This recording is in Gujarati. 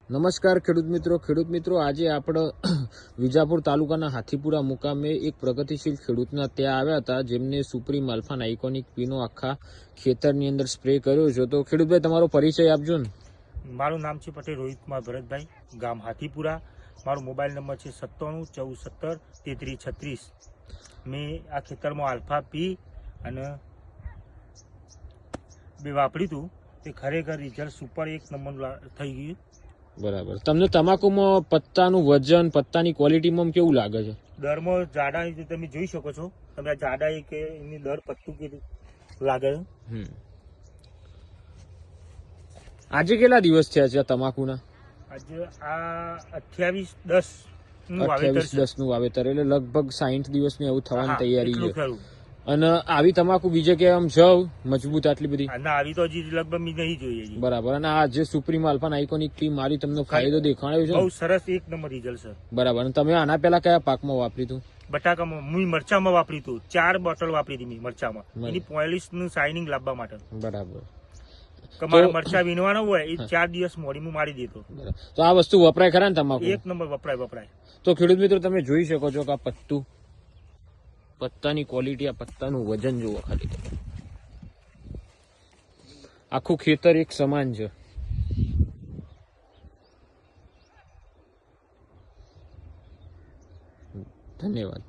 નમસ્કાર ખેડૂત મિત્રો આજે આપણે વિજાપુર તાલુકાના હાથીપુરા મુકામે એક પ્રગતિશીલ ખેડૂતના ત્યાં આવ્યા હતા જેમને સુપ્રીમ આલ્ફા આઇકોનિક પીનો આખા ખેતરની અંદર સ્પ્રે કર્યો છે। તો ખેડૂતભાઈ તમારો પરિચય આપજો ને। મારું નામ છે પટેલ રોહિત કુમાર ભરતભાઈ, ગામ હાથીપુરા। મારો મોબાઈલ નંબર છે 97 14 17 33 36। મેં આ ખેતરમાં આલ્ફા પી અને બે વાપર્યું હતું, તે ખરેખર રિઝલ્ટ સુપર એક નંબર થઈ ગયું। બરાબર, તમને તમાકુમાં પત્તાનું વજન, પત્તાની ક્વોલિટીમાં કેવું લાગે છે? દરમાં જાડા તમે જોઈ શકો છો, તમે આ જાડા કે એની દર પત્તું કે લાગે છે। આજે કેટલા દિવસ થયા છે તમાકુના? આજે આ 28-10 નું વાવેતર છે। 28-10 નું વાવેતર એટલે લગભગ 60 દિવસની એવું થવાની તૈયારી છે। ખરું। અને આવી તમાકુ બીજે કે આમ જવ મજબૂત આટલી બધી? ના, આવી તો હજી લગભગ મેં નહીં જોઈએ। બરાબર, અને આ જે સુપ્રીમ આલ્ફા આઇકોનિક ટી મારી તમને ફાયદો દેખાડ્યો છે? બહુ સરસ, એક નંબર રિઝલ્ટ છે। બરાબર, અને તમે આના પહેલા કયા પાકમાં વાપર્યું હતું? બટાકામાં, હું મરચામાં વાપર્યું હતું, 4 બોટલ વાપરી હતી મેં મરચામાં, એની પોલિશ નું શાઇનિંગ લાવવા માટે। બરાબર, તમારે મરચા વીણવાનો હોય એ 4 દિવસ મોડી હું મારી દેતો। તો આ વસ્તુ વપરાય ખરા ને તમાકુ? એક નંબર વપરાય। તો ખેડૂત મિત્રો તમે જોઈ શકો છો કે આ પત્તાની ક્વોલિટી, આ પત્તાનું વજન જુઓ ખાલી, આખું ખેતર એક સમાન છે। ધન્યવાદ।